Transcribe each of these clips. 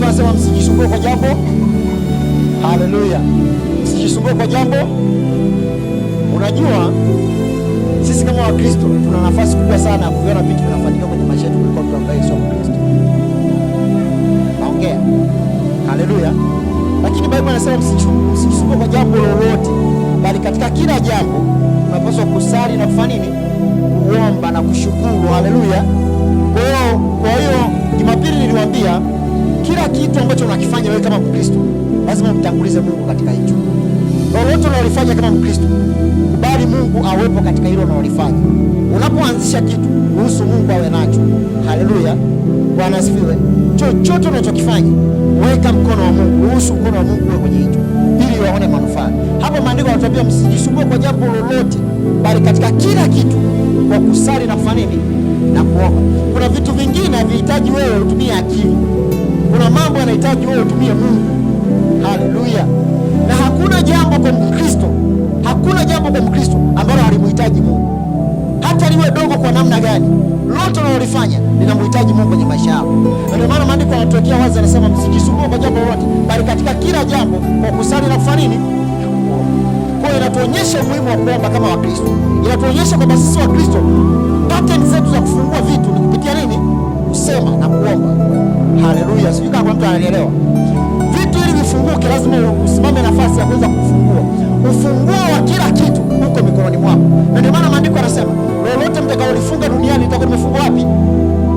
anasema msijisumbue kwa jambo. Haleluya, msijisumbue kwa jambo. Unajua sisi kama Wakristo tuna nafasi kubwa sana ya kuviona vitu vinafanyika kwenye maisha yetu kuliko mtu ambaye sio Mkristo. Naongea. Haleluya. Lakini Biblia inasema msijisumbue kwa jambo lolote, bali katika kila jambo unapaswa kusali na kufanya nini? Kuomba na kushukuru. Haleluya. Kwa hiyo Jumapili niliwaambia kila kitu ambacho unakifanya wewe kama Mkristo lazima mtangulize Mungu katika hicho. Lolote unalofanya kama Mkristo, kubali Mungu awepo katika hilo unalofanya. Unapoanzisha kitu, ruhusu Mungu awe nacho. Haleluya. Bwana asifiwe. Chochote unachokifanya, weka mkono wa Mungu, ruhusu mkono wa Mungu uwe kwenye hicho ili waone manufaa. Hapo maandiko yanatuambia msijisumbue kwa jambo lolote, bali katika kila kitu kwa kusali na kufanya nini? Na kuomba. Kuna vitu vingine havihitaji wewe utumie akili. Kuna mambo yanahitaji wewe utumie Mungu. Haleluya. Na hakuna jambo kwa Mkristo ambalo halimhitaji Mungu. Hata liwe dogo kwa namna gani, lote unalolifanya linamhitaji Mungu kwenye maisha yako. Na ndio maana maandiko yanatuwekea wazi, yanasema msijisumbue kwa jambo lolote, bali katika kila jambo kwa kusali na kufanya nini? Kwa hiyo inatuonyesha umuhimu wa kuomba kama Wakristo. Inatuonyesha kwamba sisi Wakristo pattern zetu za kufungua vitu ni kupitia nini? Kusema na kuomba. Haleluya. Sijui kama mtu ananielewa. Vitu ili vifunguke lazima usimame nafasi ya kuweza kufungua. Ufunguo wa kila kitu uko mikononi mwako. Na ndio maana maandiko yanasema lolote mtakaolifunga duniani litakuwa limefungwa wapi?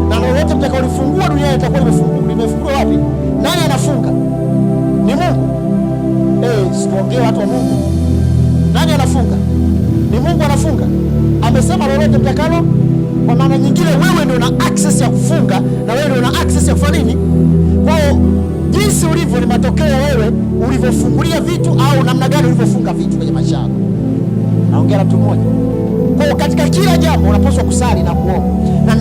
Na lolote mtakaolifungua duniani litakuwa limefungwa wapi? Nani anafunga? Ni Mungu. Siongee watu wa Mungu. Nani anafunga? Ni Mungu anafunga. Amesema lolote mtakalo. Kwa maana nyingine wewe ndio una access ya kufunga na wewe ndio una access ya kufanya nini? Kwa hiyo jinsi ulivyo ni matokeo ya wewe ulivyofungulia vitu au namna gani ulivyofunga vitu kwenye maisha yako. Naongea na mtu mmoja. Kwa hiyo katika kila jambo unapaswa kusali na kuomba. Na